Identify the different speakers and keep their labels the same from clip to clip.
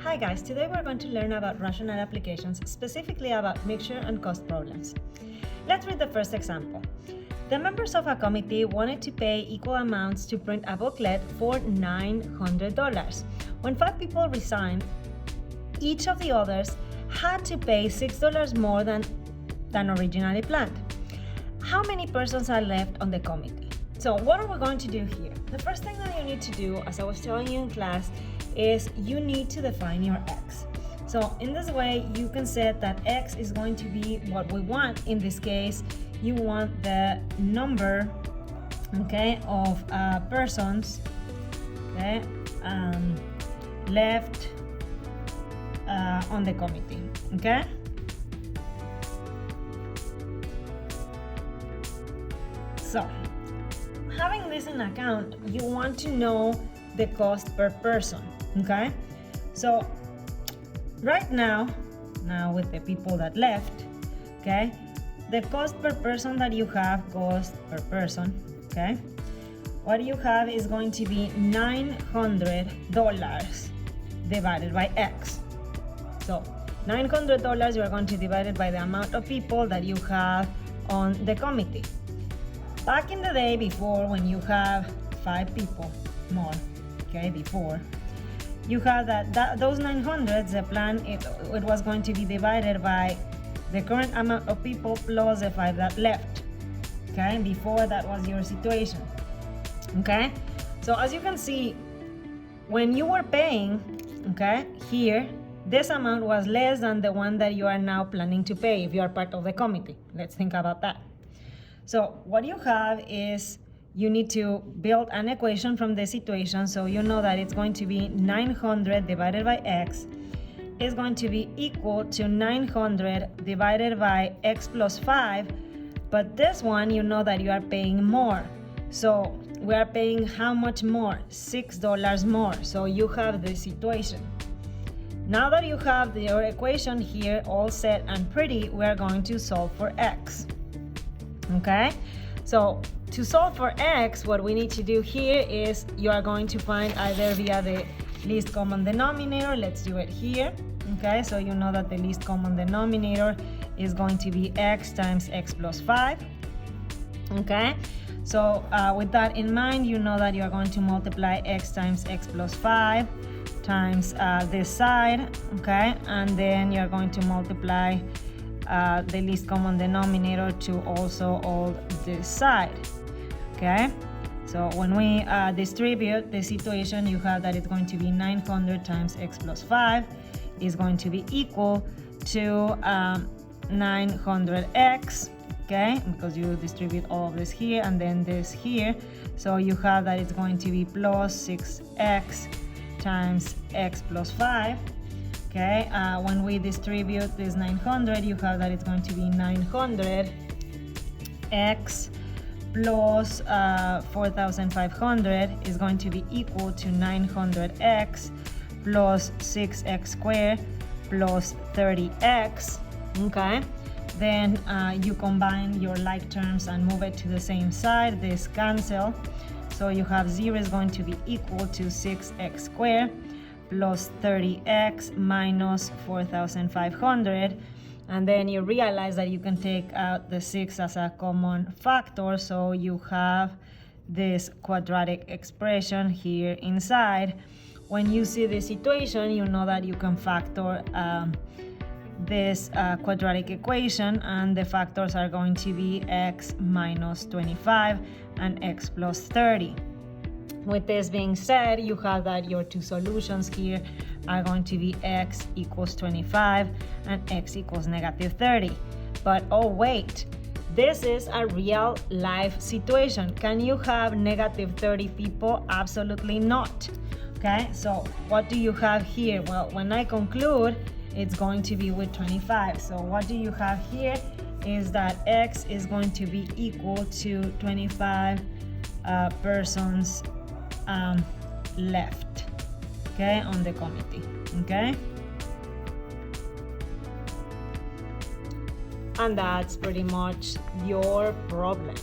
Speaker 1: Hi guys, today we're going to learn about rational applications, specifically about mixture and cost problems. Let's read the first example. The members of a committee wanted to pay equal amounts to print a booklet for $900. When 5 people resigned, each of the others had to pay $6 more than originally planned. How many persons are left on the committee? So what are we going to do here? The first thing that you need to do, as I was telling you in class, is you need to define your x. So in this way, you can set that x is going to be what we want. In this case, you want the number, okay, of persons, okay, left on the committee, okay? So, having this in account, you want to know the cost per person, okay? So, right now with the people that left, okay, the cost per person that you have, cost per person, okay, what you have is going to be $900 divided by X. So, $900 you are going to divide it by the amount of people that you have on the committee. Back in the day before, when you have 5 people more, okay, before, you have those 900, the plan, it was going to be divided by the current amount of people plus the 5 that left, okay, before that was your situation, okay? So as you can see, when you were paying, okay, here, this amount was less than the one that you are now planning to pay if you are part of the committee. Let's think about that. So what you have is you need to build an equation from the situation, so you know that it's going to be 900 divided by x is going to be equal to 900 divided by x plus 5, but this one you know that you are paying more. So we are paying how much more? $6 more. So you have the situation. Now that you have your equation here all set and pretty, we are going to solve for x. Okay, so to solve for x, what we need to do here is you are going to find either via the least common denominator. Let's do it here. Okay, so you know that the least common denominator is going to be x times x plus 5. Okay, so with that in mind, you know that you are going to multiply x times x plus 5 times this side, okay, and then you're going to multiply the least common denominator to also all this side, okay? So when we distribute the situation, you have that it's going to be 900 times x plus 5 is going to be equal to 900x, okay? Because you distribute all of this here and then this here. So you have that it's going to be plus 6x times x plus 5. Okay, when we distribute this 900, you have that it's going to be 900x plus 4,500 is going to be equal to 900x plus 6x squared plus 30x, okay? Then you combine your like terms and move it to the same side. This cancel. So you have 0 is going to be equal to 6x squared plus 30x minus 4,500, and then you realize that you can take out the 6 as a common factor, so you have this quadratic expression here inside. When you see this situation, you know that you can factor this quadratic equation, and the factors are going to be x minus 25 and x plus 30. With this being said, you have that your two solutions here are going to be x equals 25 and x equals negative 30. But oh wait, this is a real life situation. Can you have negative 30 people? Absolutely not. Okay, so what do you have here? Well, when I conclude, it's going to be with 25. So what do you have here is that x is going to be equal to 25 persons left, okay, on the committee, okay? And that's pretty much your problem.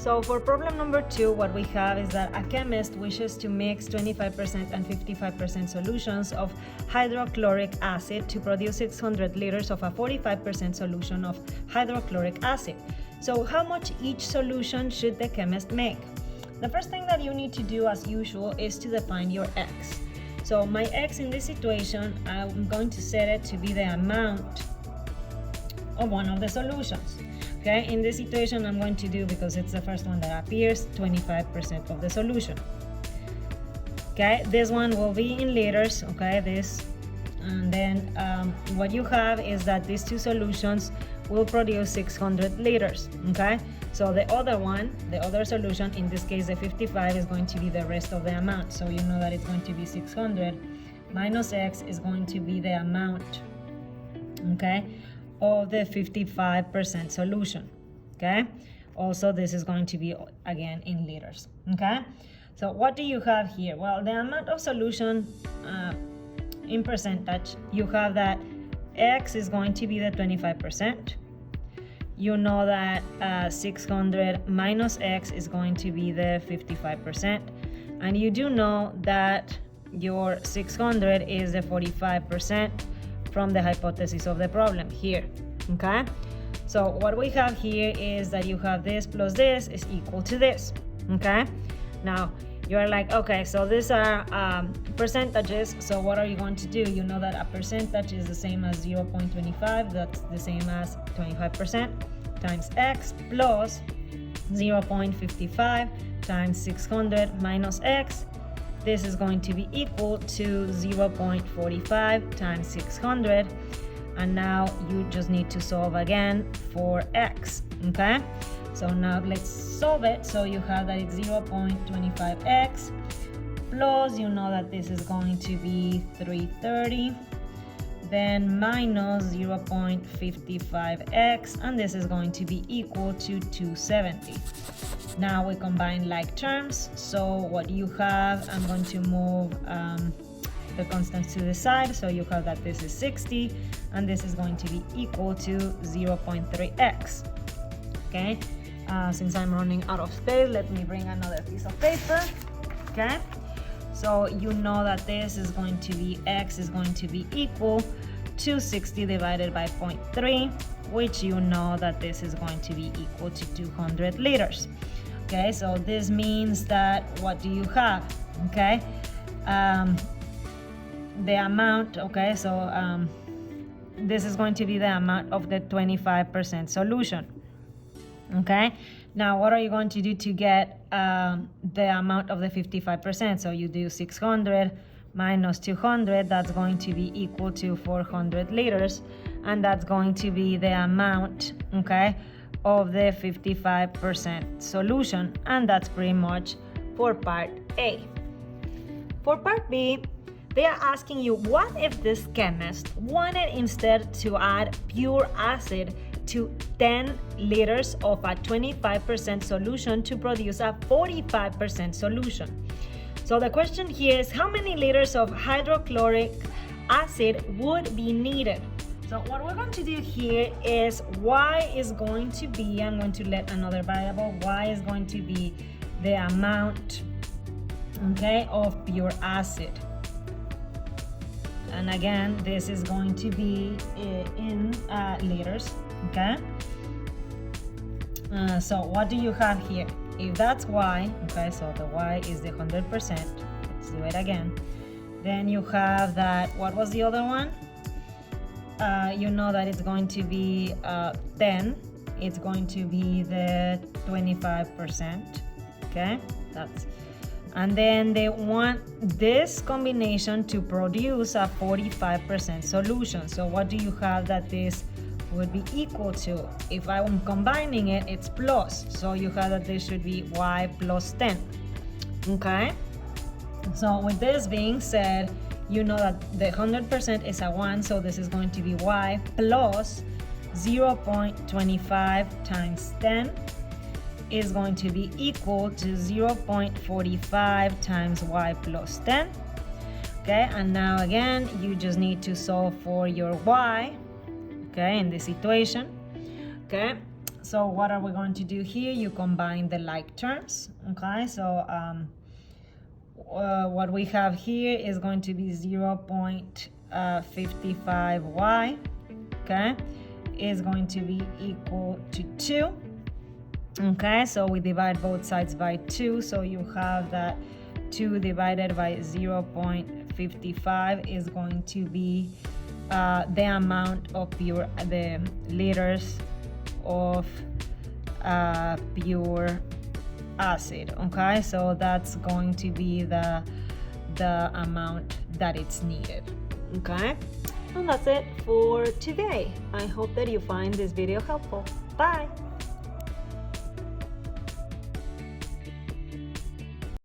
Speaker 1: So for problem number 2, what we have is that a chemist wishes to mix 25% and 55% solutions of hydrochloric acid to produce 600 liters of a 45% solution of hydrochloric acid. So how much each solution should the chemist make? The first thing that you need to do, as usual, is to define your X. So my X in this situation, I'm going to set it to be the amount of one of the solutions. Okay, in this situation, I'm going to do, because it's the first one that appears, 25% of the solution. Okay, this one will be in liters, okay, this. And then what you have is that these two solutions will produce 600 liters, okay? So the other one, the other solution, in this case the 55, is going to be the rest of the amount. So you know that it's going to be 600 minus X is going to be the amount, okay, of the 55% solution, okay? Also, this is going to be, again, in liters, okay? So what do you have here? Well, the amount of solution in percentage, you have that X is going to be the 25%. You know that 600 minus X is going to be the 55%. And you do know that your 600 is the 45% from the hypothesis of the problem here, okay? So what we have here is that you have this plus this is equal to this, okay? Now, you're like, okay, so these are percentages, so what are you going to do? You know that a percentage is the same as 0.25, that's the same as 25%, times X plus 0.55 times 600 minus X. This is going to be equal to 0.45 times 600, and now you just need to solve again for X, okay? So now let's solve it. So you have that it's 0.25X plus, you know that this is going to be 330, then minus 0.55X, and this is going to be equal to 270. Now we combine like terms, so what you have, I'm going to move the constants to the side, so you have that this is 60, and this is going to be equal to 0.3x, okay? Since I'm running out of space, let me bring another piece of paper, okay? So you know that this is going to be, x is going to be equal to 60 divided by 0.3, which you know that this is going to be equal to 200 liters. Okay, so this means that what do you have? Okay, the amount, okay, so this is going to be the amount of the 25% solution. Okay, now what are you going to do to get the amount of the 55%? So you do 600 minus 200, that's going to be equal to 400 liters, and that's going to be the amount, okay, of the 55% solution, and that's pretty much for part A. For part B, they are asking you, what if this chemist wanted instead to add pure acid to 10 liters of a 25% solution to produce a 45% solution? So the question here is, how many liters of hydrochloric acid would be needed? So what we're going to do here is y is going to be, I'm going to let another variable, y is going to be the amount, okay, of pure acid. And again, this is going to be in liters, okay? So what do you have here? If that's y, okay, so the y is the 100%, let's do it again. Then you have that, what was the other one? You know that it's going to be 10, it's going to be the 25%, okay? That's, and then they want this combination to produce a 45% solution. So what do you have that this would be equal to? If I'm combining it, it's plus, so you have that this should be y plus 10, okay? So with this being said, you know that the 100% is a 1, so this is going to be y plus 0.25 times 10 is going to be equal to 0.45 times y plus 10. Okay, and now again, you just need to solve for your y, okay, in this equation. Okay, So what are we going to do here? You combine the like terms, okay? So what we have here is going to be 0.55y, okay, is going to be equal to 2, okay? So we divide both sides by 2, so you have that 2 divided by 0.55 is going to be the amount of the liters of pure acid, okay? So that's going to be the amount that it's needed, okay? And that's it for today. I hope that you find this video helpful. Bye.